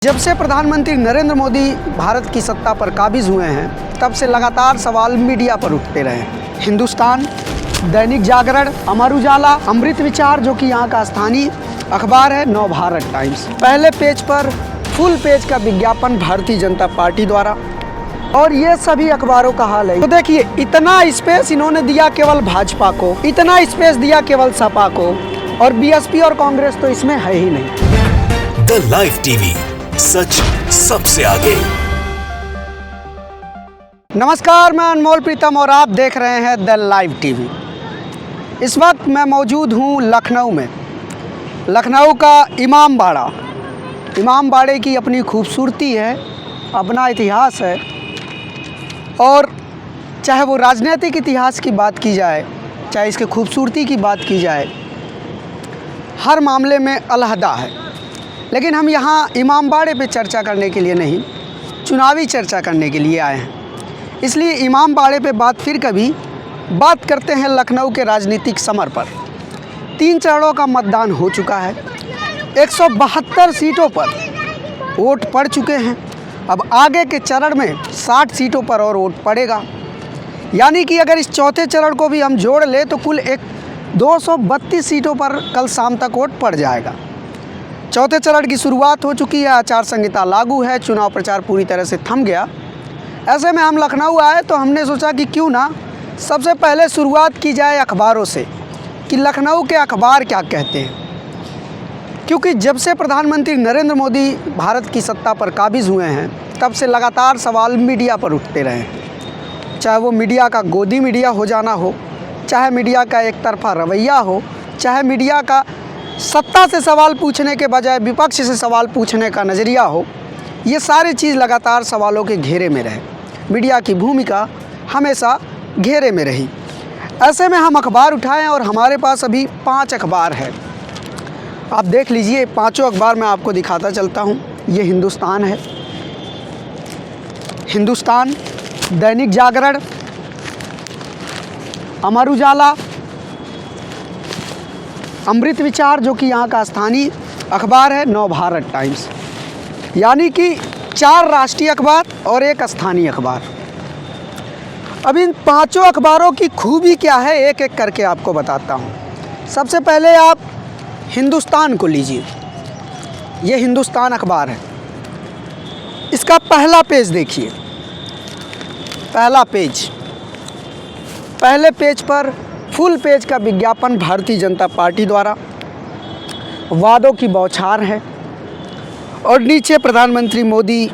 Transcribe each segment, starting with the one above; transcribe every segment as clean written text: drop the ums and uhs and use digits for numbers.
जब से प्रधानमंत्री नरेंद्र मोदी भारत की सत्ता पर काबिज हुए हैं तब से लगातार सवाल मीडिया पर उठते रहे। हिंदुस्तान, दैनिक जागरण, अमर उजाला, अमृत विचार जो कि यहाँ का स्थानीय अखबार है, नवभारत टाइम्स, पहले पेज पर फुल पेज का विज्ञापन भारतीय जनता पार्टी द्वारा, और ये सभी अखबारों का हाल है। तो देखिए, इतना स्पेस इन्होंने दिया केवल भाजपा को, इतना स्पेस दिया केवल सपा को, और बीएसपी और कांग्रेस तो इसमें है ही नहीं। द लाइव टीवी, सच सबसे आगे। नमस्कार, मैं अनमोल प्रीतम और आप देख रहे हैं द लाइव टीवी। इस वक्त मैं मौजूद हूं लखनऊ में। लखनऊ का इमामबाड़ा, इमामबाड़े की अपनी खूबसूरती है, अपना इतिहास है, और चाहे वो राजनीतिक इतिहास की बात की जाए, चाहे इसके खूबसूरती की बात की जाए, हर मामले में अलहदा है। लेकिन हम यहाँ इमामबाड़े पे चर्चा करने के लिए नहीं, चुनावी चर्चा करने के लिए आए हैं। इसलिए इमामबाड़े पे फिर कभी बात करते हैं लखनऊ के राजनीतिक समर पर। 3 चरणों का मतदान हो चुका है, 172 सीटों पर वोट पड़ चुके हैं। अब आगे के चरण में 60 सीटों पर और वोट पड़ेगा, यानी कि अगर इस चौथे चरण को भी हम जोड़ लें तो कुल 232 सीटों पर कल शाम तक वोट पड़ जाएगा। चौथे चरण की शुरुआत हो चुकी है, आचार संहिता लागू है, चुनाव प्रचार पूरी तरह से थम गया। ऐसे में हम लखनऊ आए तो हमने सोचा कि क्यों ना सबसे पहले शुरुआत की जाए अखबारों से कि लखनऊ के अखबार क्या कहते हैं। क्योंकि जब से प्रधानमंत्री नरेंद्र मोदी भारत की सत्ता पर काबिज हुए हैं तब से लगातार सवाल मीडिया पर उठते रहे, चाहे वो मीडिया का गोदी मीडिया हो जाना हो, चाहे मीडिया का एक तरफा रवैया हो, चाहे मीडिया का सत्ता से सवाल पूछने के बजाय विपक्ष से सवाल पूछने का नज़रिया हो। ये सारी चीज़ लगातार सवालों के घेरे में रहे। मीडिया की भूमिका हमेशा घेरे में रही। ऐसे में हम अखबार उठाएं और हमारे पास अभी 5 अखबार है। आप देख लीजिए, 5 अखबार मैं आपको दिखाता चलता हूँ। ये हिंदुस्तान है, हिंदुस्तान, दैनिक जागरण, अमर उजाला, अमृत विचार जो कि यहाँ का स्थानीय अखबार है, नवभारत टाइम्स, यानी कि 4 राष्ट्रीय अखबार और 1 स्थानीय अखबार। अब इन 5 अखबारों की खूबी क्या है, एक एक करके आपको बताता हूँ। सबसे पहले आप हिंदुस्तान को लीजिए। ये हिंदुस्तान अखबार है, इसका पहला पेज देखिए। पहला पेज, पहले पेज पर फुल पेज का विज्ञापन भारतीय जनता पार्टी द्वारा, वादों की बौछार है, और नीचे प्रधानमंत्री मोदी,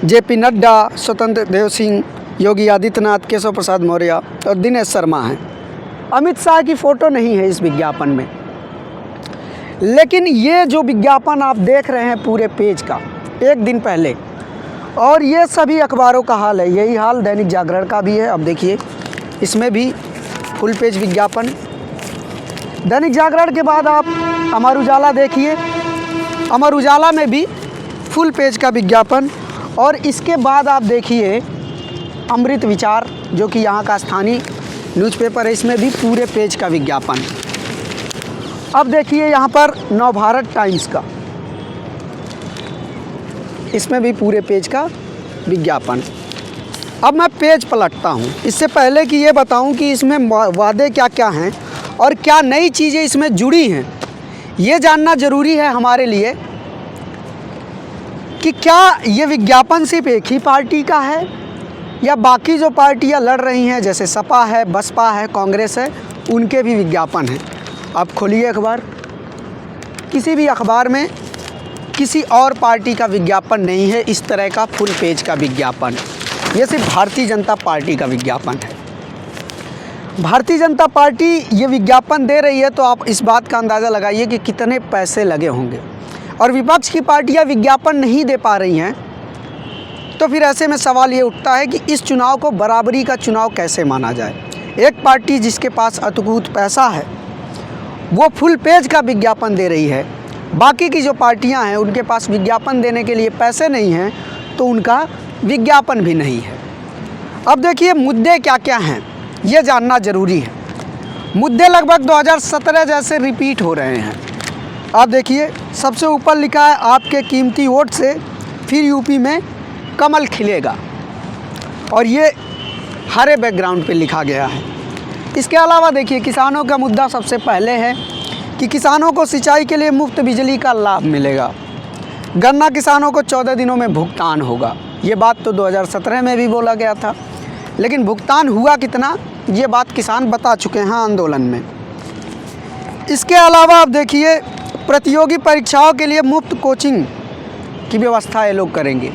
जेपी नड्डा, स्वतंत्र देव सिंह, योगी आदित्यनाथ, केशव प्रसाद मौर्य और दिनेश शर्मा हैं। अमित शाह की फ़ोटो नहीं है इस विज्ञापन में। लेकिन ये जो विज्ञापन आप देख रहे हैं पूरे पेज का, एक दिन पहले, और ये सभी अखबारों का हाल है, यही हाल दैनिक जागरण का भी है। अब देखिए, इसमें भी फुल पेज विज्ञापन। दैनिक जागरण के बाद आप अमर उजाला देखिए, अमर उजाला में भी फुल पेज का विज्ञापन, और इसके बाद आप देखिए अमृत विचार जो कि यहाँ का स्थानीय न्यूज़पेपर है, इसमें भी पूरे पेज का विज्ञापन। अब देखिए यहाँ पर नवभारत टाइम्स का, इसमें भी पूरे पेज का विज्ञापन। अब मैं पेज पलटता हूँ। इससे पहले कि ये बताऊँ कि इसमें वादे क्या क्या हैं और क्या नई चीज़ें इसमें जुड़ी हैं, ये जानना ज़रूरी है हमारे लिए कि क्या ये विज्ञापन सिर्फ एक ही पार्टी का है या बाकी जो पार्टियाँ लड़ रही हैं, जैसे सपा है, बसपा है, कांग्रेस है, उनके भी विज्ञापन हैं। आप खोलिए अखबार, किसी भी अखबार में किसी और पार्टी का विज्ञापन नहीं है इस तरह का फुल पेज का विज्ञापन। ये सिर्फ भारतीय जनता पार्टी का विज्ञापन है। भारतीय जनता पार्टी ये विज्ञापन दे रही है तो आप इस बात का अंदाज़ा लगाइए कि कितने पैसे लगे होंगे। और विपक्ष की पार्टियां विज्ञापन नहीं दे पा रही हैं, तो फिर ऐसे में सवाल ये उठता है कि इस चुनाव को बराबरी का चुनाव कैसे माना जाए। एक पार्टी जिसके पास अतुकूत पैसा है वो फुल पेज का विज्ञापन दे रही है, बाकी की जो पार्टियां हैं उनके पास विज्ञापन देने के लिए पैसे नहीं हैं, तो उनका विज्ञापन भी नहीं है। अब देखिए मुद्दे क्या क्या हैं, ये जानना ज़रूरी है। मुद्दे लगभग 2017 जैसे रिपीट हो रहे हैं। आप देखिए सबसे ऊपर लिखा है आपके कीमती वोट से फिर यूपी में कमल खिलेगा, और ये हरे बैकग्राउंड पे लिखा गया है। इसके अलावा देखिए किसानों का मुद्दा सबसे पहले है कि किसानों को सिंचाई के लिए मुफ्त बिजली का लाभ मिलेगा। गन्ना किसानों को 14 दिनों में भुगतान होगा। ये बात तो 2017 में भी बोला गया था, लेकिन भुगतान हुआ कितना ये बात किसान बता चुके हैं आंदोलन में। इसके अलावा आप देखिए प्रतियोगी परीक्षाओं के लिए मुफ्त कोचिंग की व्यवस्था ये लोग करेंगे।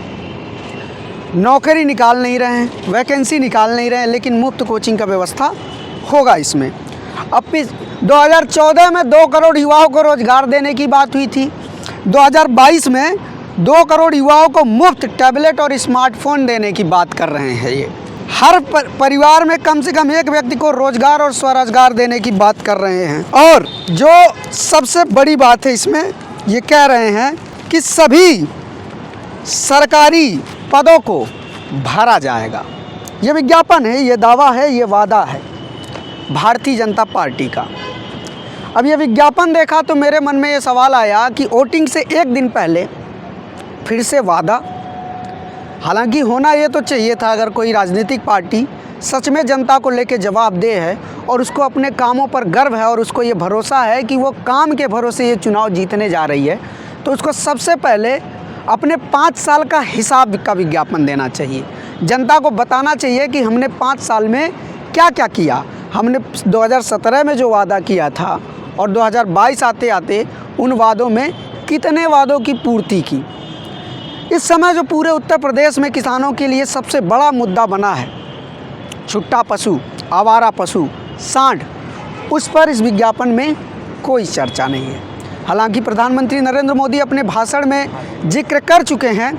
नौकरी निकाल नहीं रहे हैं, वैकेंसी निकाल नहीं रहे हैं, लेकिन मुफ्त कोचिंग का व्यवस्था होगा इसमें। अब 2014 में 2 करोड़ युवाओं को रोज़गार देने की बात हुई थी। 2022 में 2 करोड़ युवाओं को मुफ्त टैबलेट और स्मार्टफोन देने की बात कर रहे हैं। ये हर परिवार में कम से कम एक व्यक्ति को रोज़गार और स्वरोजगार देने की बात कर रहे हैं। और जो सबसे बड़ी बात है इसमें, ये कह रहे हैं कि सभी सरकारी पदों को भरा जाएगा। ये विज्ञापन है, ये दावा है, ये वादा है भारतीय जनता पार्टी का। अब ये विज्ञापन देखा तो मेरे मन में ये सवाल आया कि वोटिंग से एक दिन पहले फिर से वादा। हालांकि होना ये तो चाहिए था, अगर कोई राजनीतिक पार्टी सच में जनता को लेके जवाबदेह है और उसको अपने कामों पर गर्व है और उसको ये भरोसा है कि वो काम के भरोसे ये चुनाव जीतने जा रही है, तो उसको सबसे पहले अपने 5 साल का हिसाब का विज्ञापन देना चाहिए। जनता को बताना चाहिए कि हमने 5 साल में क्या क्या किया। हमने 2017 में जो वादा किया था और 2022 आते आते उन वादों में कितने वादों की पूर्ति की। इस समय जो पूरे उत्तर प्रदेश में किसानों के लिए सबसे बड़ा मुद्दा बना है छुट्टा पशु, आवारा पशु, सांड, उस पर इस विज्ञापन में कोई चर्चा नहीं है। हालांकि प्रधानमंत्री नरेंद्र मोदी अपने भाषण में जिक्र कर चुके हैं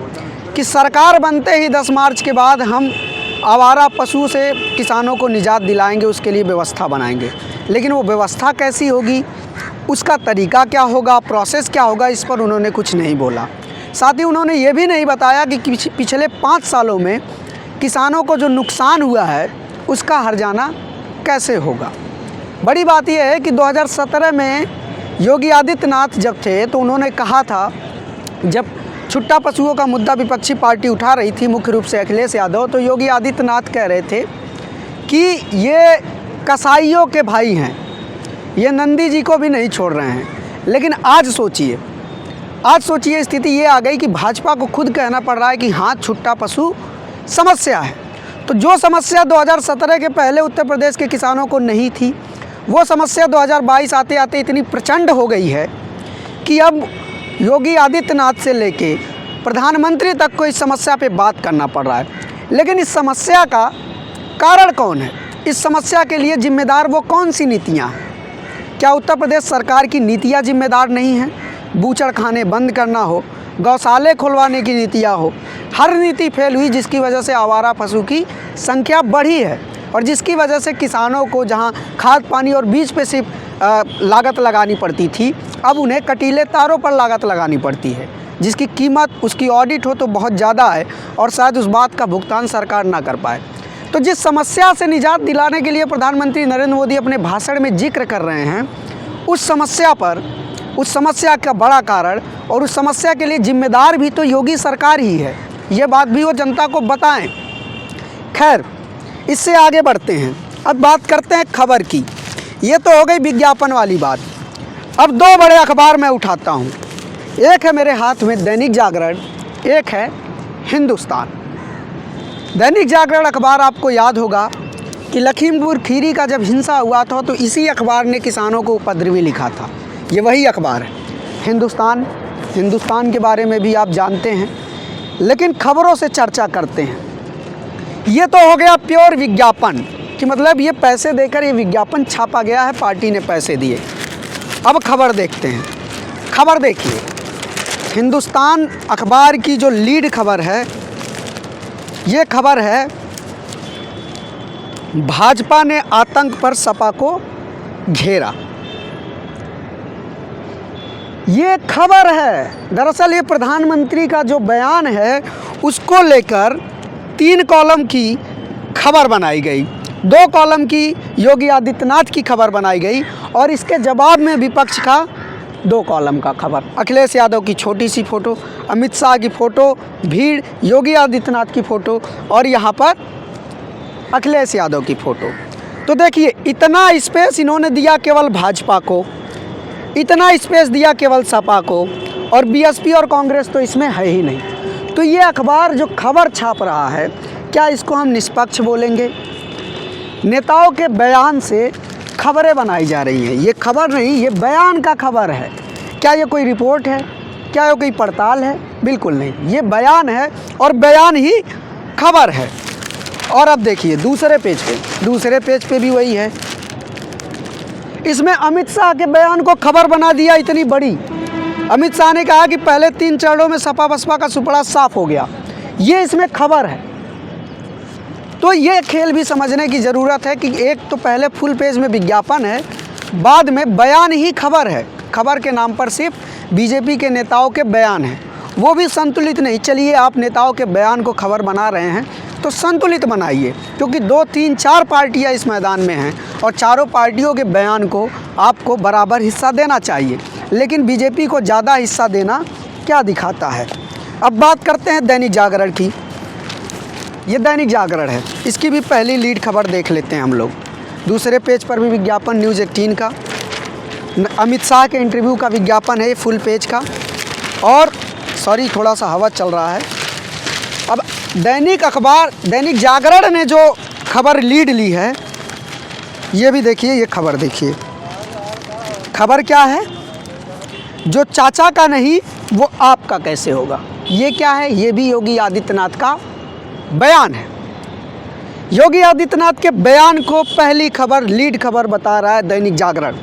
कि सरकार बनते ही 10 मार्च के बाद हम आवारा पशु से किसानों को निजात दिलाएंगे, उसके लिए व्यवस्था बनाएंगे। लेकिन वो व्यवस्था कैसी होगी, उसका तरीका क्या होगा, प्रोसेस क्या होगा, इस पर उन्होंने कुछ नहीं बोला। साथ ही उन्होंने ये भी नहीं बताया कि पिछले 5 सालों में किसानों को जो नुकसान हुआ है उसका हर्जाना कैसे होगा। बड़ी बात यह है कि 2017 में योगी आदित्यनाथ जब थे तो उन्होंने कहा था, जब छुट्टा पशुओं का मुद्दा विपक्षी पार्टी उठा रही थी, मुख्य रूप से अखिलेश यादव, तो योगी आदित्यनाथ कह रहे थे कि ये कसाईयों के भाई हैं, ये नंदी जी को भी नहीं छोड़ रहे हैं। लेकिन आज सोचिए स्थिति ये आ गई कि भाजपा को खुद कहना पड़ रहा है कि हाँ छुट्टा पशु समस्या है। तो जो समस्या 2017 के पहले उत्तर प्रदेश के किसानों को नहीं थी, वो समस्या 2022 आते आते इतनी प्रचंड हो गई है कि अब योगी आदित्यनाथ से लेके प्रधानमंत्री तक को इस समस्या पे बात करना पड़ रहा है। लेकिन इस समस्या का कारण कौन है, इस समस्या के लिए जिम्मेदार वो कौन सी नीतियाँ हैं? क्या उत्तर प्रदेश सरकार की नीतियाँ जिम्मेदार नहीं हैं? बूचड़ खाने बंद करना हो, गौशाले खुलवाने की नीतियाँ हो, हर नीति फेल हुई, जिसकी वजह से आवारा पशु की संख्या बढ़ी है और जिसकी वजह से किसानों को जहाँ खाद पानी और बीज पे सिर्फ लागत लगानी पड़ती थी, अब उन्हें कटीले तारों पर लागत लगानी पड़ती है, जिसकी कीमत उसकी ऑडिट हो तो बहुत ज़्यादा है और शायद उस बात का भुगतान सरकार ना कर पाए। तो जिस समस्या से निजात दिलाने के लिए प्रधानमंत्री नरेंद्र मोदी अपने भाषण में जिक्र कर रहे हैं, उस समस्या का बड़ा कारण और उस समस्या के लिए जिम्मेदार भी तो योगी सरकार ही है। ये बात भी वो जनता को बताएं। खैर, इससे आगे बढ़ते हैं, अब बात करते हैं खबर की। ये तो हो गई विज्ञापन वाली बात। अब 2 बड़े अखबार मैं उठाता हूँ। एक है मेरे हाथ में दैनिक जागरण, एक है हिंदुस्तान। दैनिक जागरण अखबार आपको याद होगा कि लखीमपुर खीरी का जब हिंसा हुआ था तो इसी अखबार ने किसानों को उपद्रवी लिखा था। ये वही अखबार है। हिंदुस्तान के बारे में भी आप जानते हैं, लेकिन खबरों से चर्चा करते हैं। ये तो हो गया प्योर विज्ञापन कि मतलब ये पैसे देकर ये विज्ञापन छापा गया है, पार्टी ने पैसे दिए। अब खबर देखते हैं। खबर देखिए, हिंदुस्तान अखबार की जो लीड खबर है, ये खबर है भाजपा ने आतंक पर सपा को घेरा। ये खबर है। दरअसल ये प्रधानमंत्री का जो बयान है उसको लेकर 3 कॉलम की खबर बनाई गई, 2 कॉलम की योगी आदित्यनाथ की खबर बनाई गई और इसके जवाब में विपक्ष का 2 कॉलम का खबर। अखिलेश यादव की छोटी सी फ़ोटो, अमित शाह की फ़ोटो, भीड़, योगी आदित्यनाथ की फ़ोटो और यहाँ पर अखिलेश यादव की फ़ोटो। तो देखिए, इतना स्पेस इन्होंने दिया केवल भाजपा को, इतना स्पेस दिया केवल सपा को, और बीएसपी और कांग्रेस तो इसमें है ही नहीं। तो ये अखबार जो खबर छाप रहा है, क्या इसको हम निष्पक्ष बोलेंगे? नेताओं के बयान से खबरें बनाई जा रही हैं। ये खबर नहीं, ये बयान का खबर है। क्या ये कोई रिपोर्ट है? क्या ये कोई पड़ताल है? बिल्कुल नहीं, ये बयान है और बयान ही खबर है। और अब देखिए दूसरे पेज पे भी वही है। इसमें अमित शाह के बयान को खबर बना दिया इतनी बड़ी। अमित शाह ने कहा कि पहले 3 चरणों में सपा बसपा का सुपड़ा साफ हो गया, ये इसमें खबर है। तो ये खेल भी समझने की ज़रूरत है कि एक तो पहले फुल पेज में विज्ञापन है, बाद में बयान ही खबर है। खबर के नाम पर सिर्फ बीजेपी के नेताओं के बयान हैं, वो भी संतुलित नहीं। चलिए, आप नेताओं के बयान को खबर बना रहे हैं तो संतुलित बनाइए, क्योंकि 2, 3, 4 पार्टियां इस मैदान में हैं और चारों पार्टियों के बयान को आपको बराबर हिस्सा देना चाहिए। लेकिन बीजेपी को ज़्यादा हिस्सा देना क्या दिखाता है? अब बात करते हैं दैनिक जागरण की। ये दैनिक जागरण है, इसकी भी पहली लीड खबर देख लेते हैं हम लोग। दूसरे पेज पर भी विज्ञापन न्यूज़ 18 का, अमित शाह के इंटरव्यू का विज्ञापन है ये फुल पेज का। और सॉरी, थोड़ा सा हवा चल रहा है। अब दैनिक जागरण ने जो खबर लीड ली है, ये भी देखिए, ये खबर देखिए। खबर क्या है? जो चाचा का नहीं वो आपका कैसे होगा। ये क्या है? ये भी योगी आदित्यनाथ का बयान है। योगी आदित्यनाथ के बयान को पहली खबर, लीड खबर बता रहा है दैनिक जागरण।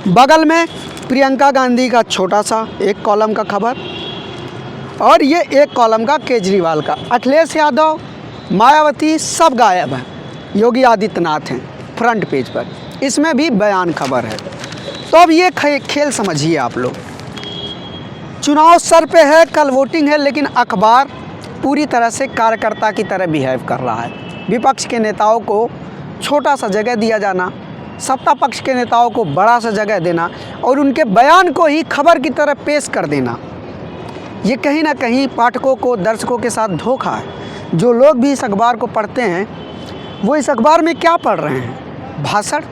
बगल में प्रियंका गांधी का छोटा सा 1 कॉलम का खबर, और ये 1 कॉलम का केजरीवाल का। अखिलेश यादव, मायावती सब गायब हैं, योगी आदित्यनाथ हैं फ्रंट पेज पर। इसमें भी बयान खबर है। तो अब ये खेल समझिए आप लोग। चुनाव सर पे है, कल वोटिंग है, लेकिन अखबार पूरी तरह से कार्यकर्ता की तरह बिहेव कर रहा है। विपक्ष के नेताओं को छोटा सा जगह दिया जाना, सत्ता पक्ष के नेताओं को बड़ा सा जगह देना और उनके बयान को ही खबर की तरह पेश कर देना, ये कहीं ना कहीं पाठकों को, दर्शकों के साथ धोखा है। जो लोग भी इस अखबार को पढ़ते हैं, वो इस अखबार में क्या पढ़ रहे हैं? भाषण।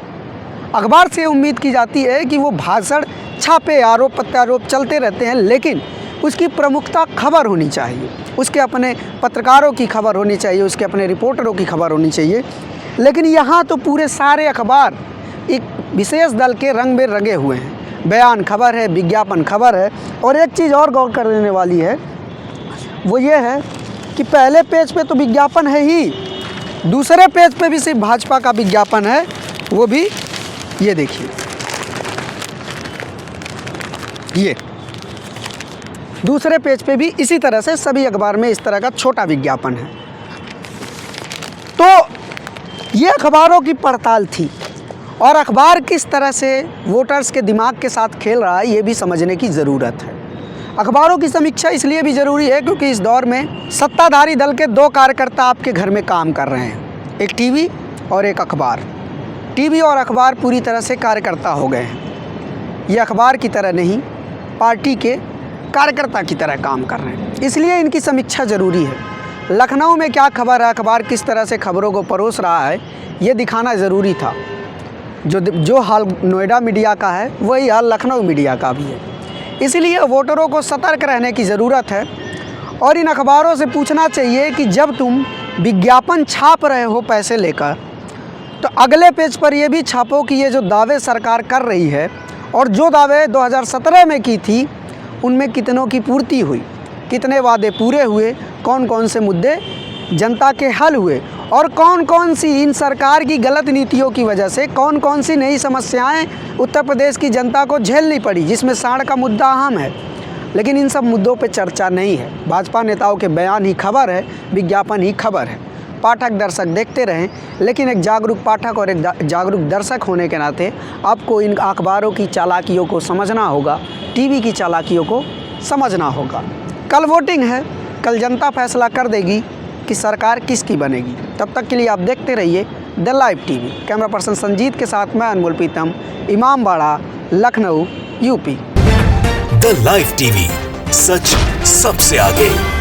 अखबार से उम्मीद की जाती है कि वो भाषण, छापे, आरोप प्रत्यारोप चलते रहते हैं, लेकिन उसकी प्रमुखता खबर होनी चाहिए, उसके अपने पत्रकारों की खबर होनी चाहिए, उसके अपने रिपोर्टरों की खबर होनी चाहिए। लेकिन यहाँ तो पूरे सारे अखबार एक विशेष दल के रंग में रंगे हुए हैं। बयान खबर है, विज्ञापन खबर है। और एक चीज़ और गौर करने वाली है, वो ये है कि पहले पेज पे तो विज्ञापन है ही, दूसरे पेज पे भी सिर्फ भाजपा का विज्ञापन है। वो भी ये देखिए, ये दूसरे पेज पे भी इसी तरह से सभी अखबार में इस तरह का छोटा विज्ञापन है। तो ये अखबारों की पड़ताल थी, और अखबार किस तरह से वोटर्स के दिमाग के साथ खेल रहा है, ये भी समझने की ज़रूरत है। अखबारों की समीक्षा इसलिए भी ज़रूरी है क्योंकि इस दौर में सत्ताधारी दल के 2 कार्यकर्ता आपके घर में काम कर रहे हैं, एक टीवी और एक अखबार। टीवी और अखबार पूरी तरह से कार्यकर्ता हो गए हैं। ये अखबार की तरह नहीं, पार्टी के कार्यकर्ता की तरह काम कर रहे हैं, इसलिए इनकी समीक्षा ज़रूरी है। लखनऊ में क्या खबर है, अखबार किस तरह से खबरों को परोस रहा है, ये दिखाना ज़रूरी था। जो हाल नोएडा मीडिया का है, वही हाल लखनऊ मीडिया का भी है। इसलिए वोटरों को सतर्क रहने की ज़रूरत है और इन अखबारों से पूछना चाहिए कि जब तुम विज्ञापन छाप रहे हो पैसे लेकर, तो अगले पेज पर ये भी छापो कि ये जो दावे सरकार कर रही है और जो दावे 2017 में की थी, उनमें कितनों की पूर्ति हुई, कितने वादे पूरे हुए, कौन कौन से मुद्दे जनता के हल हुए और कौन कौन सी इन सरकार की गलत नीतियों की वजह से कौन कौन सी नई समस्याएं उत्तर प्रदेश की जनता को झेलनी पड़ी, जिसमें सांड का मुद्दा अहम है। लेकिन इन सब मुद्दों पे चर्चा नहीं है। भाजपा नेताओं के बयान ही खबर है, विज्ञापन ही खबर है। पाठक दर्शक देखते रहें, लेकिन एक जागरूक पाठक और एक जागरूक दर्शक होने के नाते आपको इन अखबारों की चालाकियों को समझना होगा, टीवी की चालाकियों को समझना होगा। कल वोटिंग है, कल जनता फैसला कर देगी कि सरकार किसकी बनेगी। तब तक के लिए आप देखते रहिए the live TV. Camera person Sanjeet के साथ मैं Anmol Pritam, Imambara, Lucknow, UP. The live TV, सच सबसे आगे।